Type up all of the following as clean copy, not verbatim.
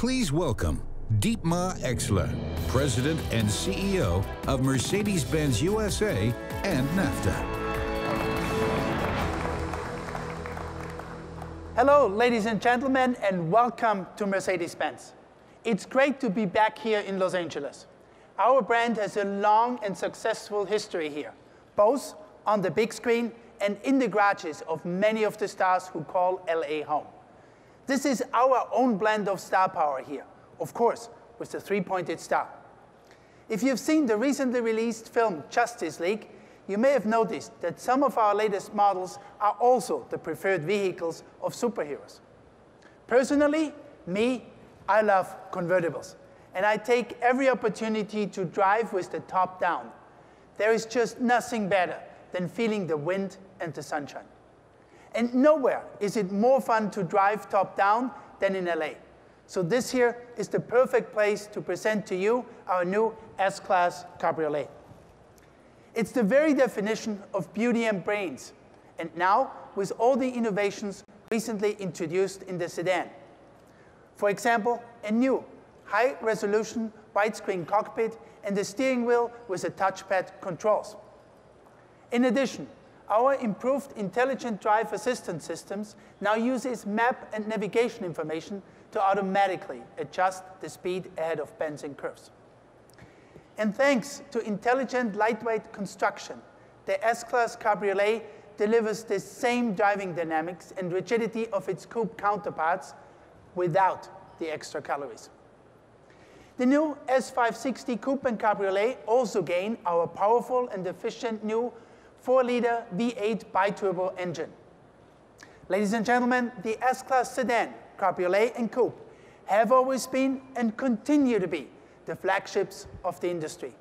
Please welcome Dietmar Exler, President and CEO of Mercedes-Benz USA and NAFTA. Hello, ladies and gentlemen, and welcome to Mercedes-Benz. It's great to be back here in Los Angeles. Our brand has a long and successful history here, both on the big screen and in the garages of many of the stars who call LA home. This is our own blend of star power here, of course, with the three-pointed star. If you've seen the recently released film Justice League, you may have noticed that some of our latest models are also the preferred vehicles of superheroes. Personally, I love convertibles, and I take every opportunity to drive with the top down. There is just nothing better than feeling the wind and the sunshine. And nowhere is it more fun to drive top down than in LA. So this here is the perfect place to present to you our new S-Class Cabriolet. It's the very definition of beauty and brains, and now with all the innovations recently introduced in the sedan. For example, a new high-resolution widescreen cockpit and the steering wheel with a touchpad controls. In addition, our improved intelligent drive assistance systems now uses map and navigation information to automatically adjust the speed ahead of bends and curves. And thanks to intelligent lightweight construction, the S-Class Cabriolet delivers the same driving dynamics and rigidity of its coupe counterparts without the extra calories. The new S560 Coupe and Cabriolet also gain our powerful and efficient new 4-liter V8 biturbo engine. Ladies and gentlemen, the S-Class sedan, Cabriolet, and Coupe have always been and continue to be the flagships of the industry.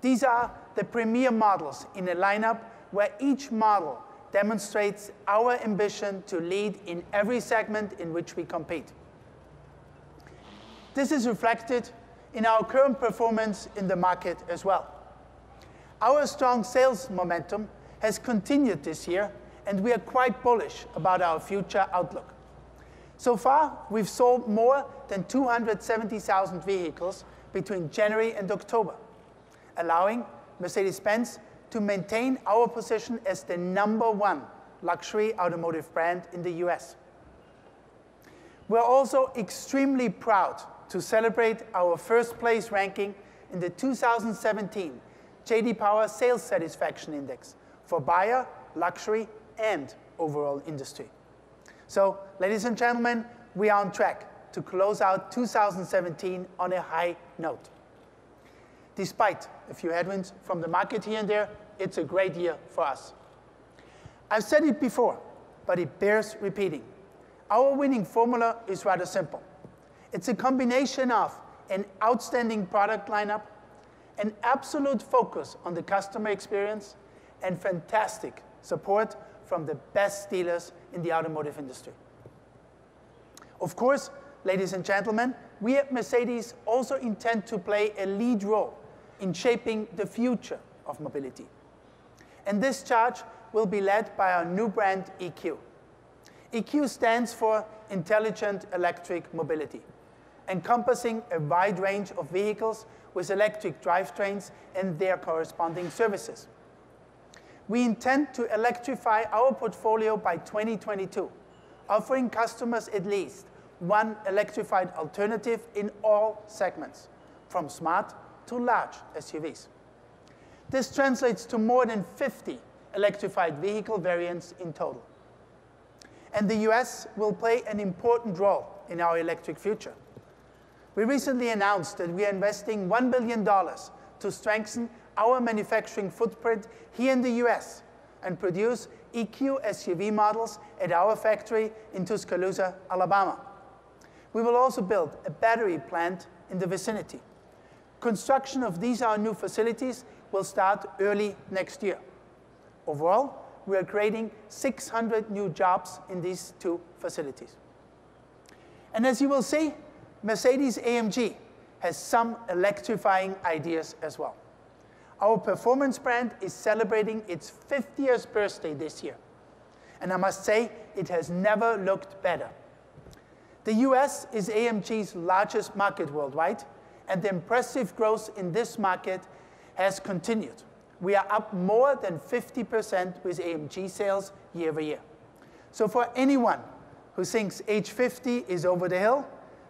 These are the premier models in a lineup where each model demonstrates our ambition to lead in every segment in which we compete. This is reflected in our current performance in the market as well. Our strong sales momentum has continued this year, and we are quite bullish about our future outlook. So far, we've sold more than 270,000 vehicles between January and October, allowing Mercedes-Benz to maintain our position as the #1 luxury automotive brand in the US. We're also extremely proud to celebrate our first place ranking in the 2017 J.D. Power Sales Satisfaction Index for buyer, luxury, and overall industry. So, ladies and gentlemen, we are on track to close out 2017 on a high note. Despite a few headwinds from the market here and there, it's a great year for us. I've said it before, but it bears repeating. Our winning formula is rather simple. It's a combination of an outstanding product lineup, an absolute focus on the customer experience, and fantastic support from the best dealers in the automotive industry. Of course, ladies and gentlemen, we at Mercedes also intend to play a lead role in shaping the future of mobility. And this charge will be led by our new brand, EQ. EQ stands for Intelligent Electric Mobility, encompassing a wide range of vehicles with electric drivetrains and their corresponding services. We intend to electrify our portfolio by 2022, offering customers at least one electrified alternative in all segments, from smart to large SUVs. This translates to more than 50 electrified vehicle variants in total. And the US will play an important role in our electric future. We recently announced that we are investing $1 billion to strengthen our manufacturing footprint here in the US and produce EQ SUV models at our factory in Tuscaloosa, Alabama. We will also build a battery plant in the vicinity. Construction of these our new facilities will start early next year. Overall, we are creating 600 new jobs in these two facilities. And as you will see, Mercedes-AMG has some electrifying ideas as well. Our performance brand is celebrating its 50th birthday this year. And I must say, it has never looked better. The US is AMG's largest market worldwide, and the impressive growth in this market has continued. We are up more than 50% with AMG sales year over year. So for anyone who thinks age 50 is over the hill,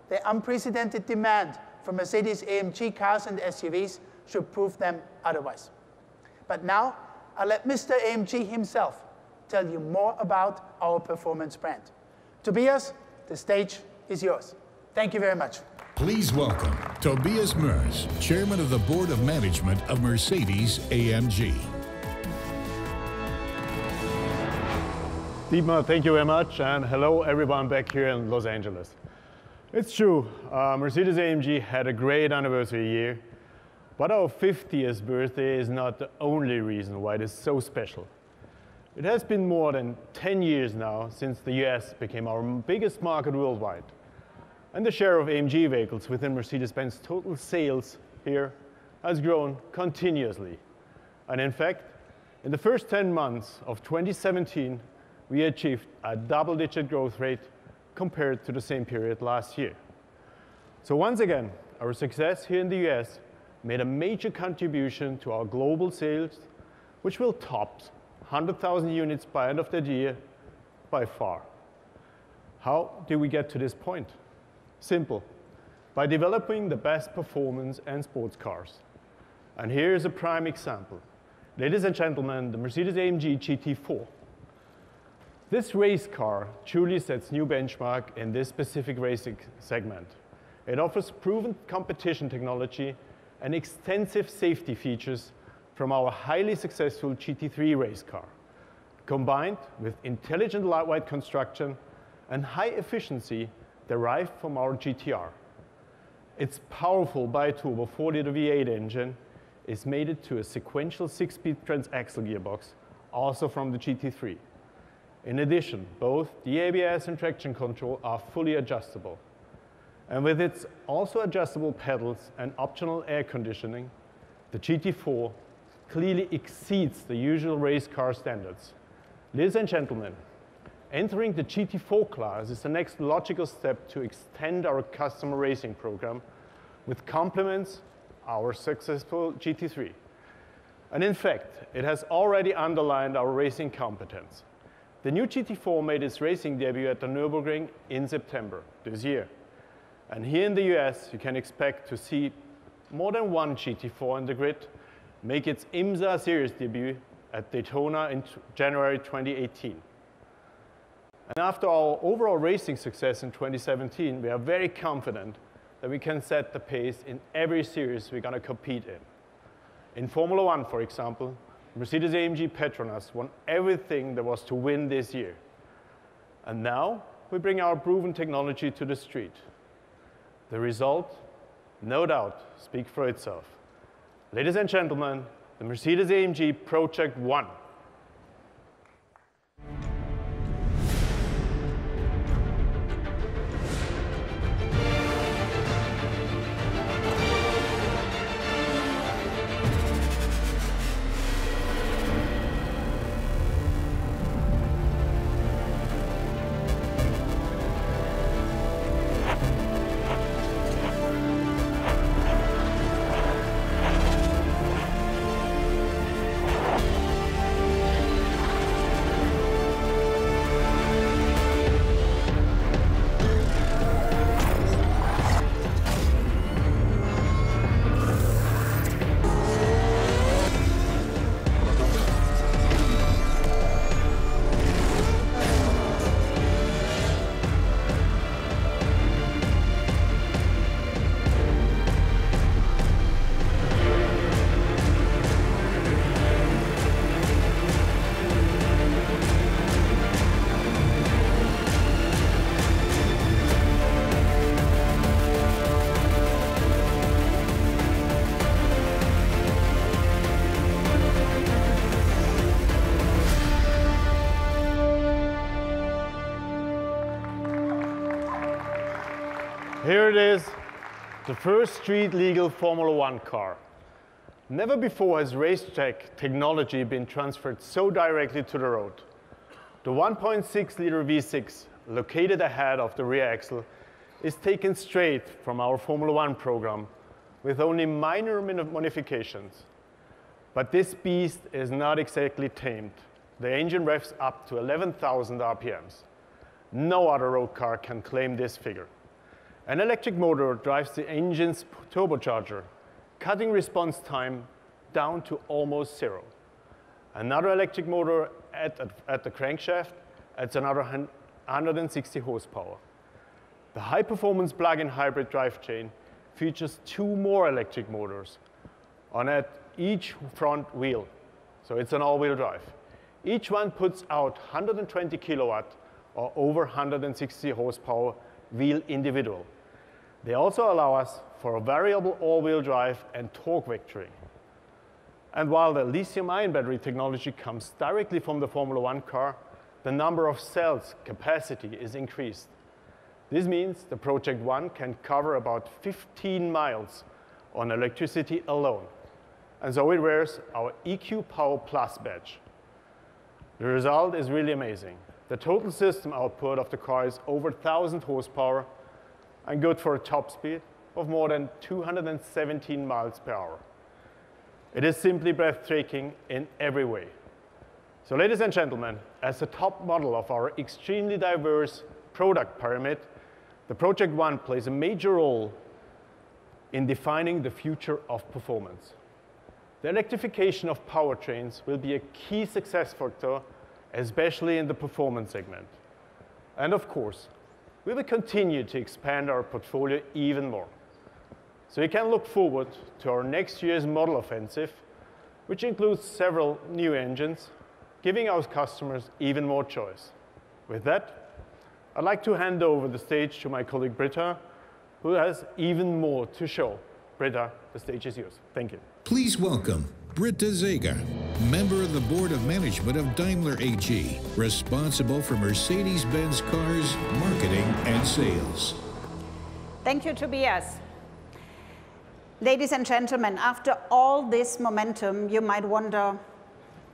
the unprecedented demand for Mercedes-AMG cars and SUVs should prove them otherwise. But now, I'll let Mr. AMG himself tell you more about our performance brand. Tobias, the stage is yours. Thank you very much. Please welcome Tobias Merz, Chairman of the Board of Management of Mercedes-AMG. Dietmar, thank you very much, and hello everyone back here in Los Angeles. It's true, Mercedes-AMG had a great anniversary year, but our 50th birthday is not the only reason why it is so special. It has been more than 10 years now since the US became our biggest market worldwide, and the share of AMG vehicles within Mercedes-Benz total sales here has grown continuously. And in fact, in the first 10 months of 2017, we achieved a double-digit growth rate compared to the same period last year. So once again, our success here in the US made a major contribution to our global sales, which will top 100,000 units by end of the year by far. How did we get to this point? Simple, by developing the best performance and sports cars. And here is a prime example. Ladies and gentlemen, the Mercedes-AMG GT4. This race car truly sets new benchmark in this specific racing segment. It offers proven competition technology and extensive safety features from our highly successful GT3 race car, combined with intelligent lightweight construction and high efficiency derived from our GTR. Its powerful bi-turbo 4-liter V8 engine is mated to a sequential 6-speed transaxle gearbox, also from the GT3. In addition, both the ABS and traction control are fully adjustable. And with its also adjustable pedals and optional air conditioning, the GT4 clearly exceeds the usual race car standards. Ladies and gentlemen, entering the GT4 class is the next logical step to extend our customer racing program, which complements our successful GT3. And in fact, it has already underlined our racing competence. The new GT4 made its racing debut at the Nürburgring in September this year. And here in the US, you can expect to see more than one GT4 in the grid make its IMSA series debut at Daytona in January 2018. And after our overall racing success in 2017, we are very confident that we can set the pace in every series we're going to compete in. In Formula One, for example, Mercedes-AMG Petronas won everything there was to win this year. And now we bring our proven technology to the street. The result, no doubt, speaks for itself. Ladies and gentlemen, the Mercedes-AMG Project One. Here it is, the first street-legal Formula One car. Never before has racetrack technology been transferred so directly to the road. The 1.6-liter V6, located ahead of the rear axle, is taken straight from our Formula One program with only minor modifications. But this beast is not exactly tamed. The engine revs up to 11,000 RPMs. No other road car can claim this figure. An electric motor drives the engine's turbocharger, cutting response time down to almost zero. Another electric motor at the crankshaft adds another 160 horsepower. The high-performance plug-in hybrid drivetrain features 2 more electric motors on each front wheel, so it's an all-wheel drive. Each one puts out 120 kilowatt or over 160 horsepower wheel individual. They also allow us for a variable all-wheel drive and torque vectoring. And while the lithium-ion battery technology comes directly from the Formula One car, the number of cells capacity is increased. This means the Project One can cover about 15 miles on electricity alone. And so it wears our EQ Power Plus badge. The result is really amazing. The total system output of the car is over 1,000 horsepower and good for a top speed of more than 217 miles per hour. It is simply breathtaking in every way. So ladies and gentlemen, as the top model of our extremely diverse product pyramid, the Project One plays a major role in defining the future of performance. The electrification of powertrains will be a key success factor, especially in the performance segment. And of course, we will continue to expand our portfolio even more. So you can look forward to our next year's model offensive, which includes several new engines, giving our customers even more choice. With that, I'd like to hand over the stage to my colleague Britta, who has even more to show. Britta, the stage is yours. Thank you. Please welcome Britta Zager, member of the Board of Management of Daimler AG, responsible for Mercedes-Benz cars, marketing, and sales. Thank you, Tobias. Ladies and gentlemen, after all this momentum, you might wonder,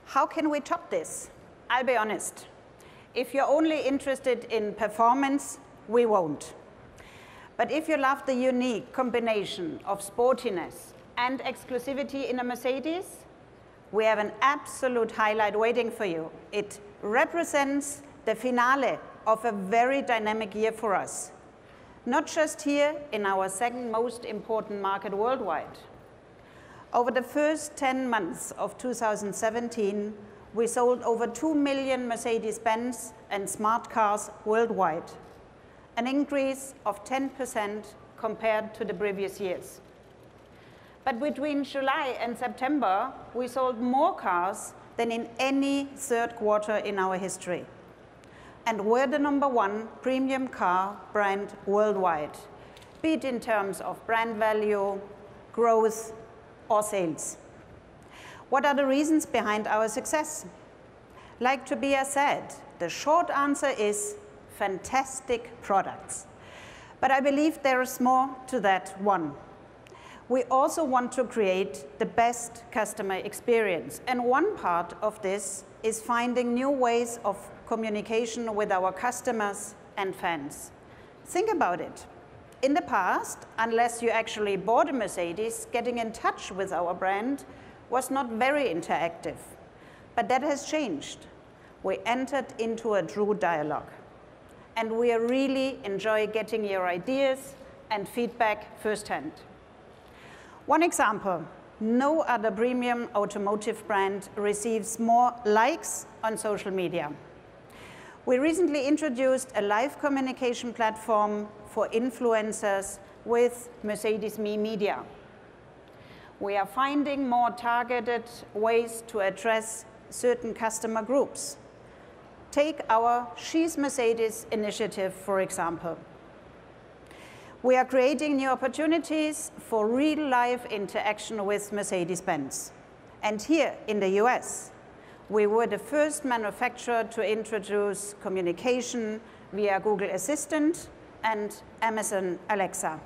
how can we top this? I'll be honest. If you're only interested in performance, we won't. But if you love the unique combination of sportiness and exclusivity in a Mercedes, we have an absolute highlight waiting for you. It represents the finale of a very dynamic year for us, not just here in our second most important market worldwide. Over the first 10 months of 2017, we sold over 2 million Mercedes-Benz and smart cars worldwide, an increase of 10% compared to the previous years. But between July and September, we sold more cars than in any third quarter in our history. And we're the #1 premium car brand worldwide, be it in terms of brand value, growth, or sales. What are the reasons behind our success? Like Tobias said, the short answer is fantastic products. But I believe there is more to that one. We also want to create the best customer experience. And one part of this is finding new ways of communication with our customers and fans. Think about it. In the past, unless you actually bought a Mercedes, getting in touch with our brand was not very interactive. But that has changed. We entered into a true dialogue. And we really enjoy getting your ideas and feedback firsthand. One example, no other premium automotive brand receives more likes on social media. We recently introduced a live communication platform for influencers with Mercedes-Me Media. We are finding more targeted ways to address certain customer groups. Take our She's Mercedes initiative, for example. We are creating new opportunities for real-life interaction with Mercedes-Benz. And here in the US, we were the first manufacturer to introduce communication via Google Assistant and Amazon Alexa.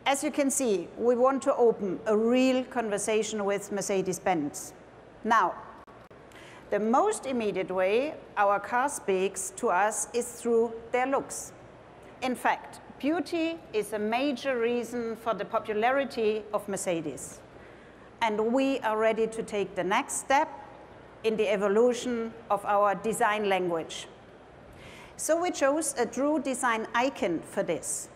As you can see, we want to open a real conversation with Mercedes-Benz. Now, the most immediate way our car speaks to us is through their looks. In fact, beauty is a major reason for the popularity of Mercedes. And we are ready to take the next step in the evolution of our design language. So we chose a true design icon for this.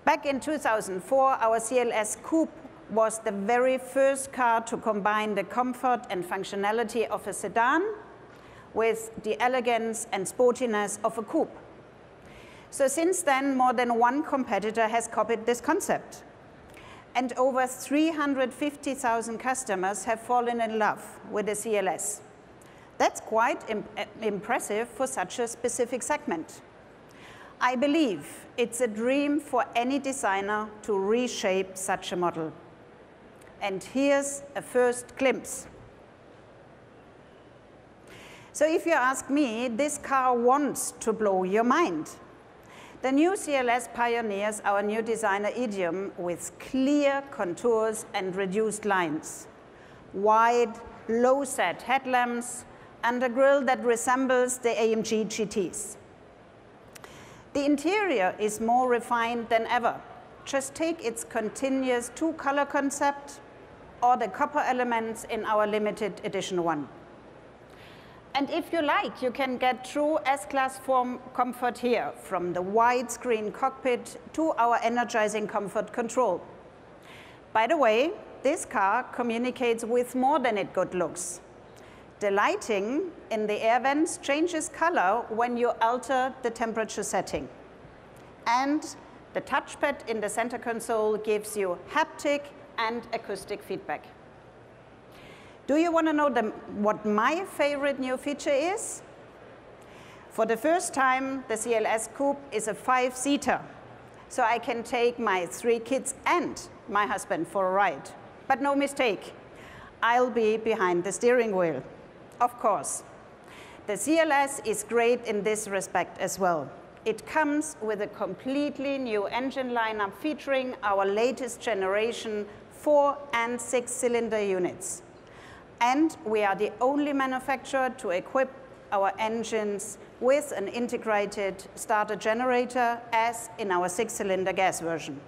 Back in 2004, our CLS Coupe was the very first car to combine the comfort and functionality of a sedan with the elegance and sportiness of a coupe. So since then, more than one competitor has copied this concept. And over 350,000 customers have fallen in love with the CLS. That's quite impressive for such a specific segment. I believe it's a dream for any designer to reshape such a model. And here's a first glimpse. So if you ask me, this car wants to blow your mind. The new CLS pioneers our new designer idiom with clear contours and reduced lines, wide, low-set headlamps, and a grille that resembles the AMG GTs. The interior is more refined than ever. Just take its continuous two-color concept or the copper elements in our limited edition one. And if you like, you can get true S-Class form comfort here, from the widescreen cockpit to our energizing comfort control. By the way, this car communicates with more than it good looks. The lighting in the air vents changes color when you alter the temperature setting. And the touchpad in the center console gives you haptic and acoustic feedback. Do you want to know what my favorite new feature is? For the first time, the CLS Coupe is a 5-seater, so I can take my 3 kids and my husband for a ride. But no mistake, I'll be behind the steering wheel. Of course. The CLS is great in this respect as well. It comes with a completely new engine lineup featuring our latest generation 4- and 6-cylinder units. And we are the only manufacturer to equip our engines with an integrated starter generator, as in our 6-cylinder gas version.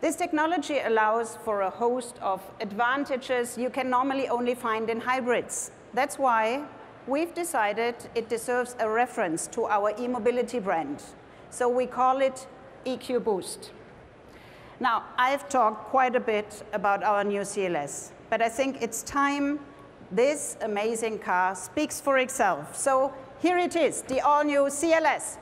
This technology allows for a host of advantages you can normally only find in hybrids. That's why we've decided it deserves a reference to our e-mobility brand. So we call it EQ Boost. Now, I've talked quite a bit about our new CLS, but I think it's time this amazing car speaks for itself. So here it is, the all-new CLS.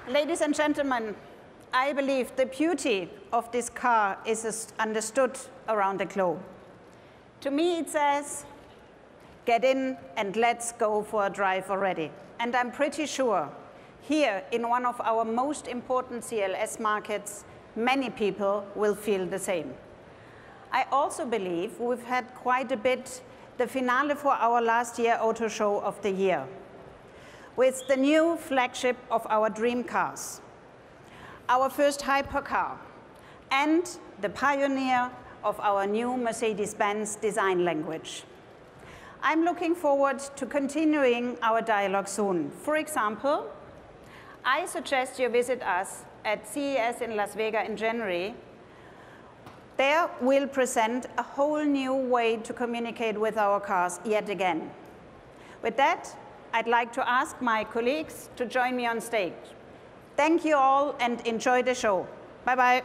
Ladies and gentlemen, I believe the beauty of this car is understood around the globe. To me, it says, get in and let's go for a drive already. And I'm pretty sure here in one of our most important CLS markets, many people will feel the same. I also believe we've had quite a bit the finale for our last year auto show of the year, with the new flagship of our dream cars, our first hypercar, and the pioneer of our new Mercedes-Benz design language. I'm looking forward to continuing our dialogue soon. For example, I suggest you visit us at CES in Las Vegas in January. There we'll present a whole new way to communicate with our cars yet again. With that, I'd like to ask my colleagues to join me on stage. Thank you all and enjoy the show. Bye-bye.